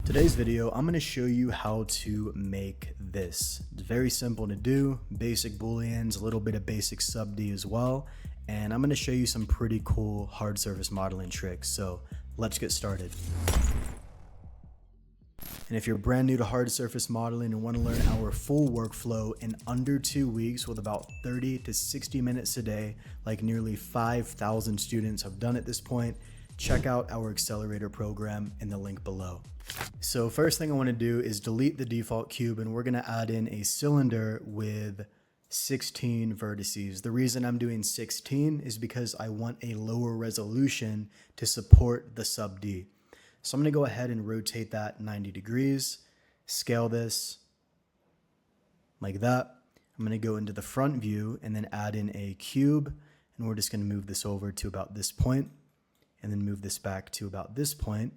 Today's video, I'm going to show you how to make this. It's very simple to do, basic Booleans, a little bit of basic sub-D as well, and I'm going to show you some pretty cool hard surface modeling tricks. So let's get started. And if you're brand new to hard surface modeling and want to learn our full workflow in under 2 weeks with about 30 to 60 minutes a day, like nearly 5,000 students have done at this point, check out our accelerator program in the link below. So first thing I want to do is delete the default cube, and we're going to add in a cylinder with 16 vertices. The reason I'm doing 16 is because I want a lower resolution to support the sub D. So I'm going to go ahead and rotate that 90 degrees, scale this like that. I'm going to go into the front view and then add in a cube, and we're just going to move this over to about this point and then move this back to about this point.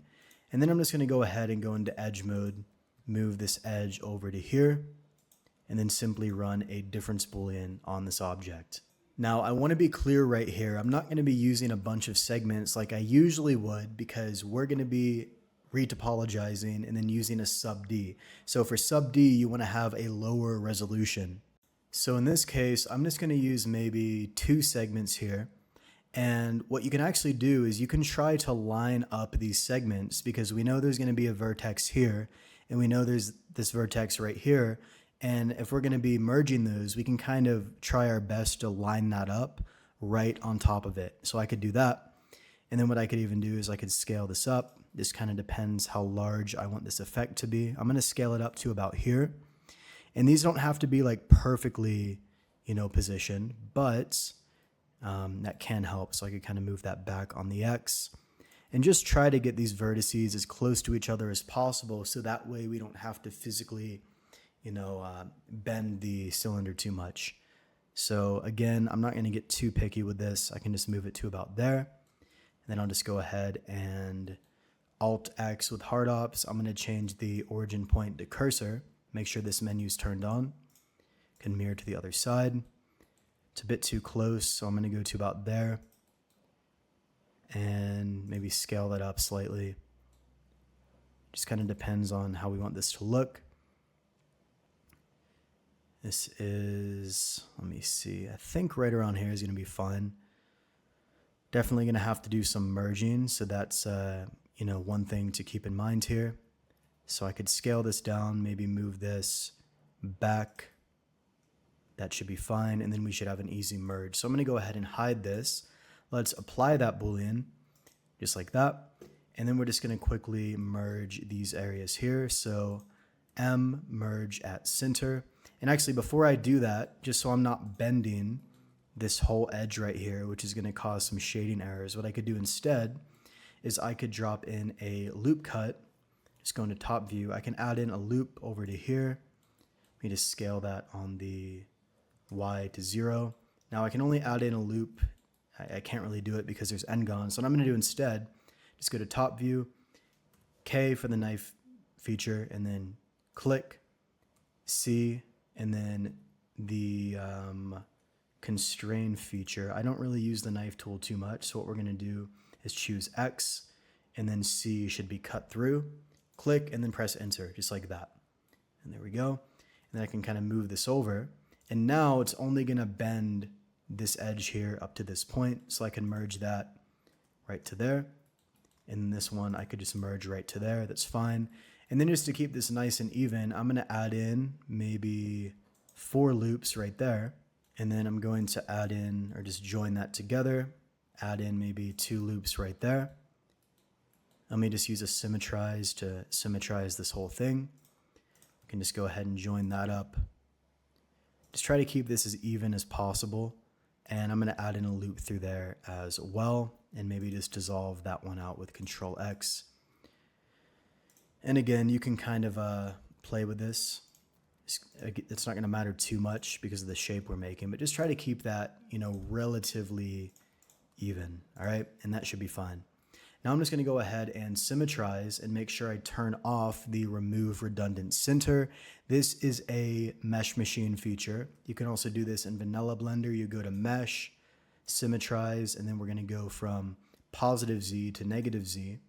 And then I'm just going to go ahead and go into edge mode, move this edge over to here, and then simply run a difference Boolean on this object. Now, I want to be clear right here. I'm not going to be using a bunch of segments like I usually would, because we're going to be retopologizing and then using a sub D. So for sub D, you want to have a lower resolution. So in this case, I'm just going to use maybe 2 segments here. And what you can actually do is you can try to line up these segments, because we know there's going to be a vertex here, and we know there's this vertex right here. And if we're going to be merging those, we can kind of try our best to line that up right on top of it. So I could do that. And then what I could even do is I could scale this up. This kind of depends how large I want this effect to be. I'm going to scale it up to about here. And these don't have to be like perfectly, positioned, but that can help. So I could kind of move that back on the X and just try to get these vertices as close to each other as possible. So that way we don't have to physically, bend the cylinder too much. So again, I'm not going to get too picky with this. I can just move it to about there. And then I'll just go ahead and Alt X with hard ops. I'm going to change the origin point to cursor. Make sure this menu is turned on. Can mirror to the other side. It's a bit too close, so I'm going to go to about there and maybe scale that up slightly. Just kind of depends on how we want this to look. This is, let me see, I think right around here is going to be fine. Definitely going to have to do some merging, so that's one thing to keep in mind here. So I could scale this down, maybe move this back. That should be fine, and then we should have an easy merge. So I'm going to go ahead and hide this. Let's apply that Boolean, just like that. And then we're just going to quickly merge these areas here. So M merge at center. And actually, before I do that, just so I'm not bending this whole edge right here, which is going to cause some shading errors, what I could do instead is I could drop in a loop cut. Just go into top view. I can add in a loop over to here. Let me just scale that on the Y to 0. Now I can only add in a loop. I can't really do it because there's end gone. So what I'm going to do instead, just go to top view, K for the knife feature, and then click, C, and then the constrain feature. I don't really use the knife tool too much. So what we're going to do is choose X, and then C should be cut through. Click, and then press enter, just like that. And there we go. And then I can kind of move this over. And now it's only going to bend this edge here up to this point. So I can merge that right to there. And this one, I could just merge right to there. That's fine. And then just to keep this nice and even, I'm going to add in maybe 4 loops right there. And then I'm going to add in, or just join that together, add in maybe 2 loops right there. Let me just use a symmetrize to symmetrize this whole thing. I can just go ahead and join that up. Just try to keep this as even as possible. And I'm going to add in a loop through there as well. And maybe just dissolve that one out with Control X. And again, you can kind of play with this. It's not going to matter too much because of the shape we're making. But just try to keep that, relatively even. All right? And that should be fine. Now I'm just going to go ahead and symmetrize and make sure I turn off the remove redundant center. This is a mesh machine feature. You can also do this in vanilla Blender. You go to mesh, symmetrize, and then we're going to go from positive Z to negative Z.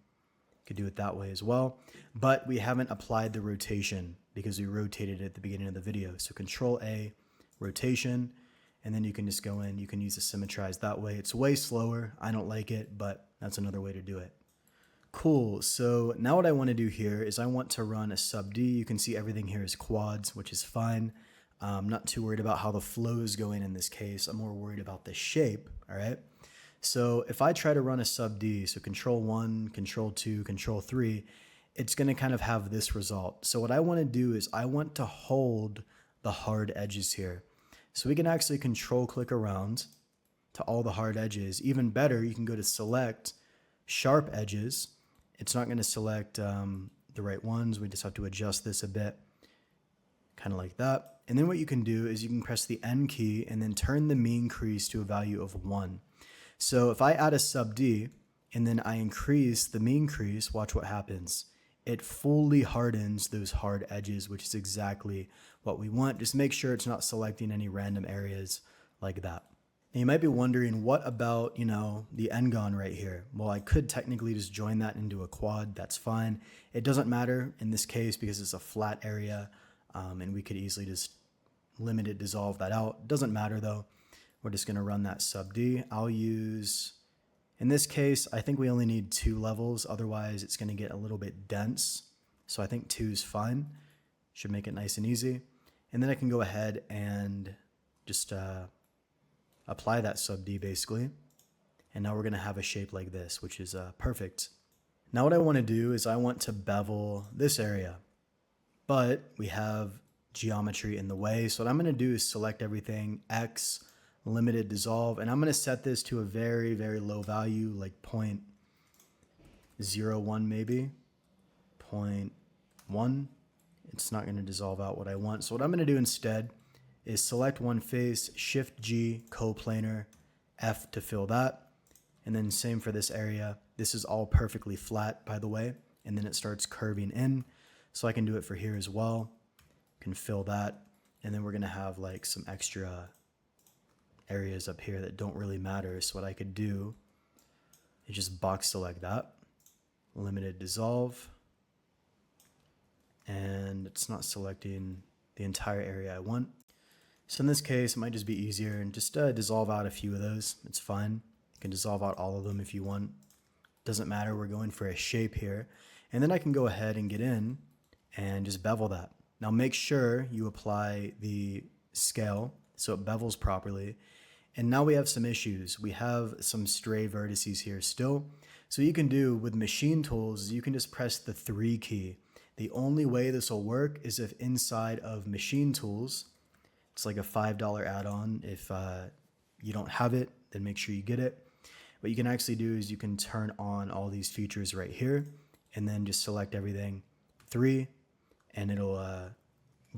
Could do it that way as well. But we haven't applied the rotation because we rotated it at the beginning of the video. So Control A, rotation, and then you can just go in, you can use the symmetrize that way. It's way slower. I don't like it, but that's another way to do it. Cool, so now what I want to do here is I want to run a sub D. You can see everything here is quads, which is fine. I'm not too worried about how the flow is going in this case. I'm more worried about the shape, all right? So if I try to run a sub D, so Control 1, Control 2, Control 3, it's going to kind of have this result. So what I want to do is I want to hold the hard edges here. So we can actually control click around to all the hard edges. Even better, you can go to select sharp edges. It's not going to select the right ones. We just have to adjust this a bit, kind of like that. And then what you can do is you can press the N key and then turn the mean crease to a value of 1. So if I add a sub D and then I increase the mean crease, watch what happens. It fully hardens those hard edges, which is exactly what we want. Just make sure it's not selecting any random areas like that. And you might be wondering, what about, the n-gon right here? Well, I could technically just join that into a quad. That's fine. It doesn't matter in this case because it's a flat area, and we could easily just limit it, dissolve that out. Doesn't matter though. We're just going to run that sub D. I'll use, in this case, I think we only need 2 levels. Otherwise, it's going to get a little bit dense. So I think 2 is fine. Should make it nice and easy. And then I can go ahead and just apply that sub D basically. And now we're going to have a shape like this, which is perfect. Now what I want to do is I want to bevel this area. But we have geometry in the way. So what I'm going to do is select everything, X, limited dissolve, and I'm going to set this to a very, very low value, like 0.01 maybe, 0.1. It's not going to dissolve out what I want. So what I'm going to do instead is select one face, Shift G, coplanar, F to fill that. And then same for this area. This is all perfectly flat, by the way, and then it starts curving in. So I can do it for here as well. Can fill that. And then we're going to have like some extra areas up here that don't really matter. So what I could do is just box select that, limited dissolve, and it's not selecting the entire area I want. So in this case, it might just be easier and just dissolve out a few of those. It's fine. You can dissolve out all of them if you want. Doesn't matter. We're going for a shape here. And then I can go ahead and get in and just bevel that. Now make sure you apply the scale so it bevels properly. And now we have some issues. We have some stray vertices here still. So what you can do with machine tools is you can just press the 3 key. The only way this will work is if inside of machine tools, it's like a $5 add-on. If you don't have it, then make sure you get it. What you can actually do is you can turn on all these features right here and then just select everything 3, and it'll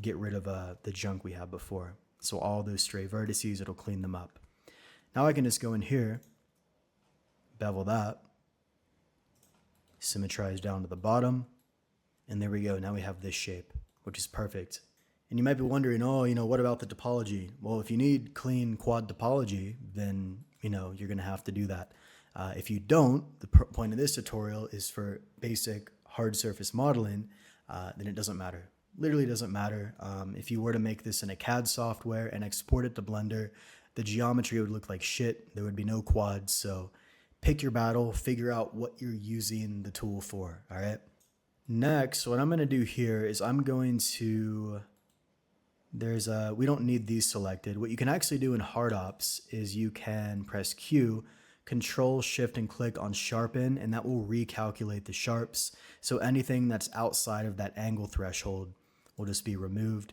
get rid of the junk we had before. So all those stray vertices, it'll clean them up. Now I can just go in here, bevel that, symmetrize down to the bottom, and there we go. Now we have this shape, which is perfect. And you might be wondering, oh, what about the topology? Well, if you need clean quad topology, then, you're going to have to do that. If you don't, the point of this tutorial is for basic hard surface modeling, then it doesn't matter. Literally doesn't matter. If you were to make this in a CAD software and export it to Blender, the geometry would look like shit. There would be no quads. So pick your battle, figure out what you're using the tool for, all right? Next, what I'm going to do here is I'm going to, we don't need these selected. What you can actually do in hard ops is you can press Q, Control, Shift, and click on sharpen, and that will recalculate the sharps. So anything that's outside of that angle threshold will just be removed.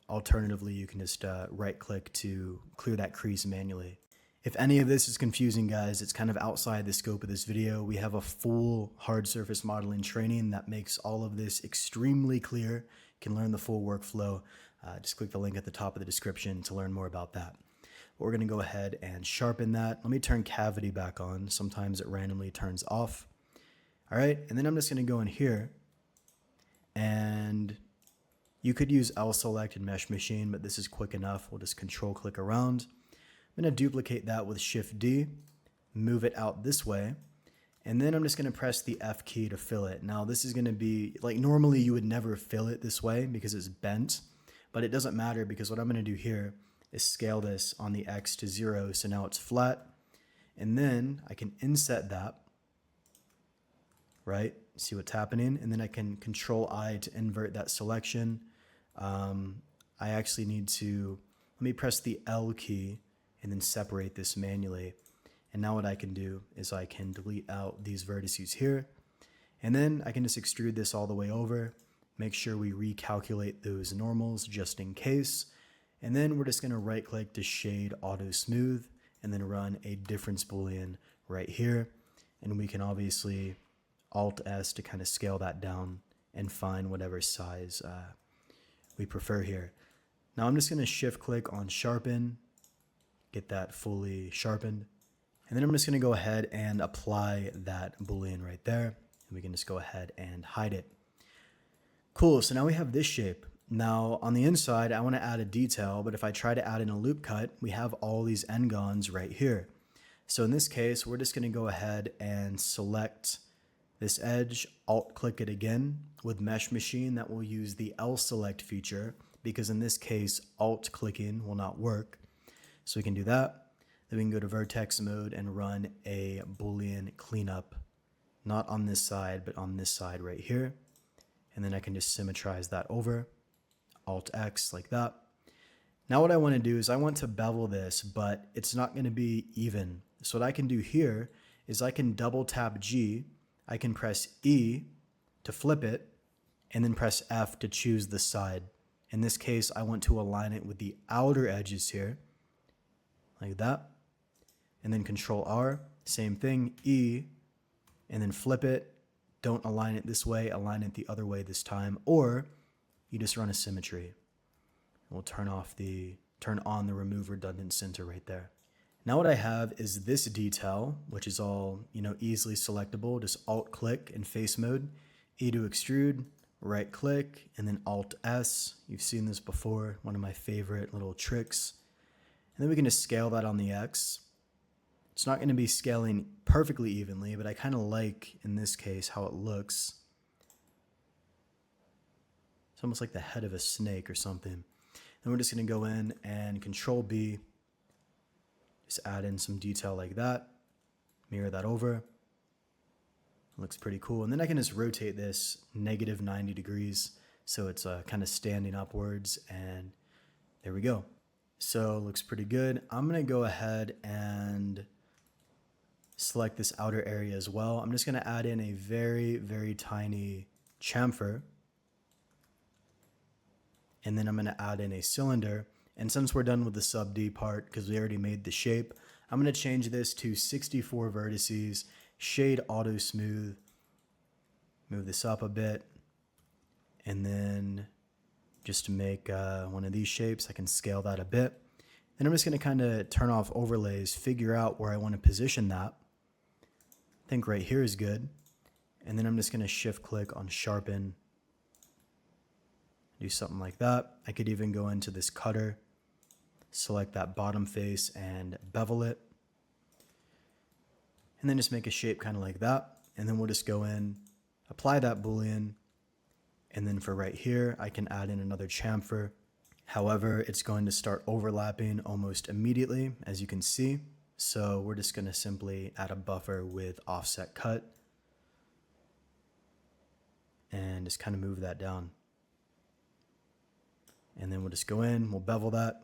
Alternatively, you can just right click to clear that crease manually. If any of this is confusing, guys, it's kind of outside the scope of this video. We have a full hard surface modeling training that makes all of this extremely clear. You can learn the full workflow. Just click the link at the top of the description to learn more about that. We're going to go ahead and sharpen that. Let me turn cavity back on. Sometimes it randomly turns off. All right, and then I'm just going to go in here, and you could use L select and mesh machine, but this is quick enough. We'll just control click around. I'm going to duplicate that with Shift D, move it out this way, And then I'm just going to press the F key to fill it. Now this is going to be, like normally you would never fill it this way because it's bent, but it doesn't matter because what I'm going to do here is scale this on the X to 0. So now it's flat. And then I can inset that, right? See what's happening. And then I can Control I to invert that selection. I actually need to, let me press the L key and then separate this manually. And now what I can do is I can delete out these vertices here. And then I can just extrude this all the way over. Make sure we recalculate those normals just in case. And then we're just going to right click to shade auto smooth and then run a difference Boolean right here. And we can obviously Alt S to kind of scale that down and find whatever size we prefer here. Now I'm just going to shift click on sharpen, get that fully sharpened. And then I'm just going to go ahead and apply that Boolean right there. And we can just go ahead and hide it. Cool, so now we have this shape. Now on the inside, I want to add a detail, but if I try to add in a loop cut, we have all these n-gons right here. So in this case, we're just going to go ahead and select this edge, alt click it again with Mesh Machine. That will use the L select feature because in this case, alt clicking will not work. So we can do that. Then we can go to vertex mode and run a Boolean cleanup, not on this side, but on this side right here. And then I can just symmetrize that over, Alt X like that. Now what I want to do is I want to bevel this, but it's not going to be even. So what I can do here is I can double tap G, I can press E to flip it, and then press F to choose the side. In this case, I want to align it with the outer edges here, like that. And then Control R, same thing, E, and then flip it. Don't align it this way, align it the other way this time, or you just run a symmetry. We'll turn on the remove redundant center right there. Now what I have is this detail, which is all, easily selectable. Just Alt click in face mode, E to extrude, right click, and then Alt S. You've seen this before, one of my favorite little tricks. And then we can just scale that on the X. It's not going to be scaling perfectly evenly, but I kind of like, in this case, how it looks. It's almost like the head of a snake or something. Then we're just going to go in and Control B, just add in some detail like that, mirror that over. Looks pretty cool. And then I can just rotate this negative 90 degrees so it's kind of standing upwards, and there we go. So looks pretty good. I'm going to go ahead and select this outer area as well. I'm just going to add in a very, very tiny chamfer. And then I'm going to add in a cylinder. And since we're done with the sub D part, because we already made the shape, I'm going to change this to 64 vertices, shade auto smooth, move this up a bit. And then just to make one of these shapes, I can scale that a bit. Then I'm just going to kind of turn off overlays, figure out where I want to position that. I think right here is good. And then I'm just going to shift click on sharpen. Do something like that. I could even go into this cutter, select that bottom face and bevel it. And then just make a shape kind of like that. And then we'll just go in, apply that Boolean. And then for right here, I can add in another chamfer. However, it's going to start overlapping almost immediately, as you can see. So we're just going to simply add a buffer with offset cut and just kind of move that down. And then we'll just go in, we'll bevel that.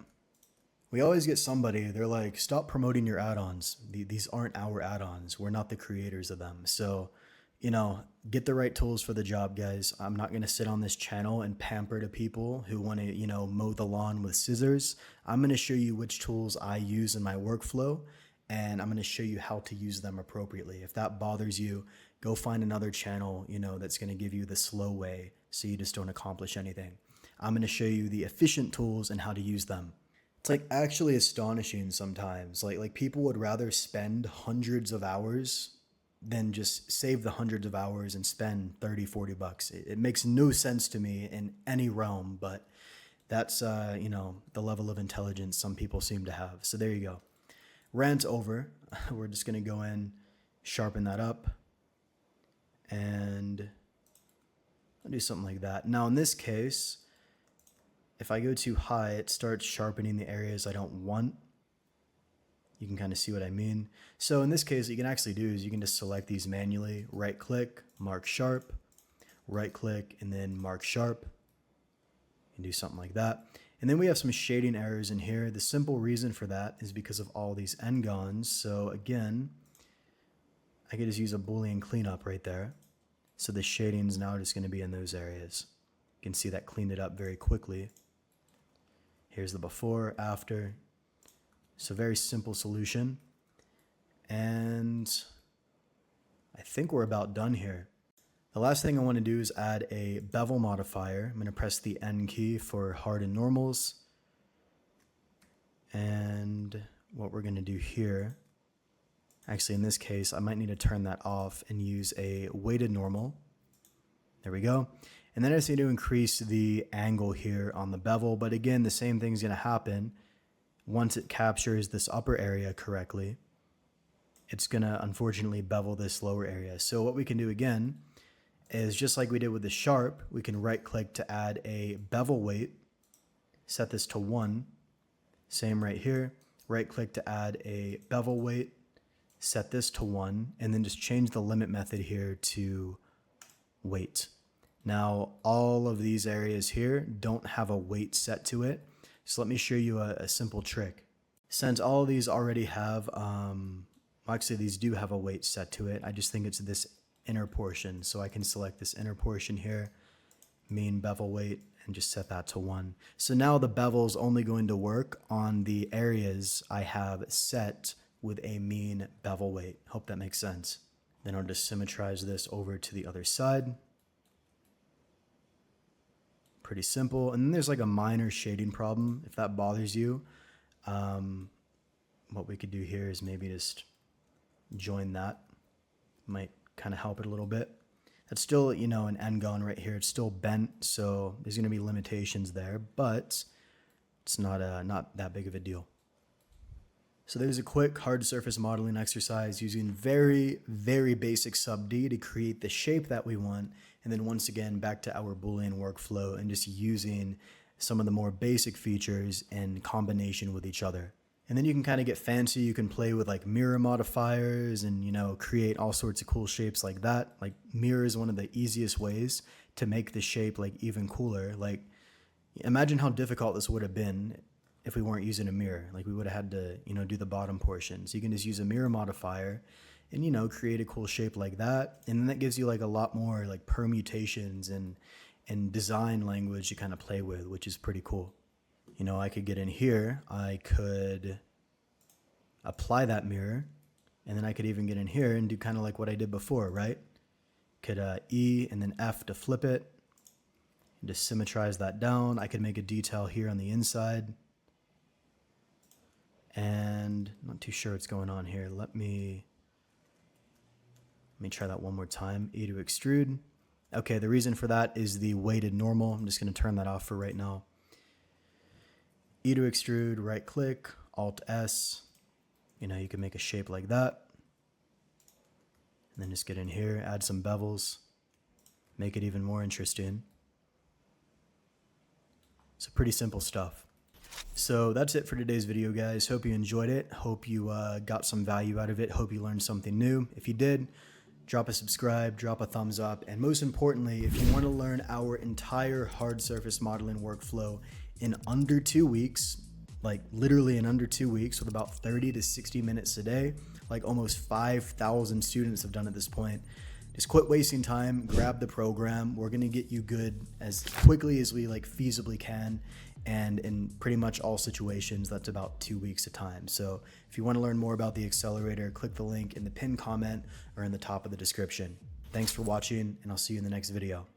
We always get somebody, they're like, stop promoting your add-ons. These aren't our add-ons. We're not the creators of them. So, get the right tools for the job, guys. I'm not going to sit on this channel and pamper to people who want to, mow the lawn with scissors. I'm going to show you which tools I use in my workflow, and I'm going to show you how to use them appropriately. If that bothers you, go find another channel, that's going to give you the slow way so you just don't accomplish anything. I'm going to show you the efficient tools and how to use them. It's like actually astonishing sometimes. Like people would rather spend hundreds of hours than just save the hundreds of hours and spend 30, 40 bucks. It makes no sense to me in any realm, but that's, the level of intelligence some people seem to have. So there you go. Rant over. We're just going to go in, sharpen that up, and I'll do something like that. Now in this case, if I go too high, it starts sharpening the areas I don't want. You can kind of see what I mean. So in this case, what you can actually do is you can just select these manually, right click, mark sharp, right click, and then mark sharp. You can do something like that. And then we have some shading errors in here. The simple reason for that is because of all these n-gons. So again, I could just use a Boolean cleanup right there. So the shading is now just going to be in those areas. You can see that cleaned it up very quickly. Here's the before, after. So very simple solution. And I think we're about done here. The last thing I want to do is add a bevel modifier. I'm going to press the N key for hard and normals. And what we're going to do here, actually in this case, I might need to turn that off and use a weighted normal. There we go. And then I just need to increase the angle here on the bevel. But again, the same thing's going to happen. Once it captures this upper area correctly, it's going to unfortunately bevel this lower area. So what we can do again is just like we did with the sharp, we can right click to add a bevel weight, set this to 1. Same right here, right click to add a bevel weight, set this to 1, and then just change the limit method here to weight. Now all of these areas here don't have a weight set to it. So let me show you a simple trick. Since all of these already have, actually these do have a weight set to it. I just think it's this inner portion. So I can select this inner portion here, mean bevel weight, and just set that to 1. So now the bevel is only going to work on the areas I have set with a mean bevel weight. Hope that makes sense. Then I'll just symmetrize this over to the other side. Pretty simple. And then there's like a minor shading problem if that bothers you. What we could do here is maybe just join that. Might kind of help it a little bit. That's still, you know, an n-gon right here. It's still bent, so there's going to be limitations there, but it's not that big of a deal. So there's a quick hard surface modeling exercise using very, very basic sub-D to create the shape that we want. And then once again, back to our Boolean workflow and just using some of the more basic features in combination with each other. And then you can kind of get fancy. You can play with like mirror modifiers and, you know, create all sorts of cool shapes like that. Like mirror is one of the easiest ways to make the shape like even cooler. Like imagine how difficult this would have been if we weren't using a mirror. Like we would have had to, you know, do the bottom portion. So you can just use a mirror modifier and, you know, create a cool shape like that. And then that gives you like a lot more like permutations and design language to kind of play with, which is pretty cool. You know, I could get in here, I could apply that mirror, and then I could even get in here and do kind of like what I did before, right? Could E and then F to flip it, and just symmetrize that down. I could make a detail here on the inside. And I'm not too sure what's going on here. Let me try that one more time. E to extrude. Okay, the reason for that is the weighted normal. I'm just going to turn that off for right now. E to extrude, right click, Alt S. You know, you can make a shape like that. And then just get in here, add some bevels, make it even more interesting. So pretty simple stuff. So that's it for today's video, guys. Hope you enjoyed it. Hope you got some value out of it. Hope you learned something new. If you did, drop a subscribe, drop a thumbs up, and most importantly, if you want to learn our entire hard surface modeling workflow in under 2 weeks, like literally in under 2 weeks with about 30 to 60 minutes a day, like almost 5,000 students have done at this point, just quit wasting time, grab the program. We're going to get you good as quickly as we like feasibly can. And in pretty much all situations, that's about 2 weeks of time. So if you want to learn more about the accelerator, click the link in the pinned comment or in the top of the description. Thanks for watching, and I'll see you in the next video.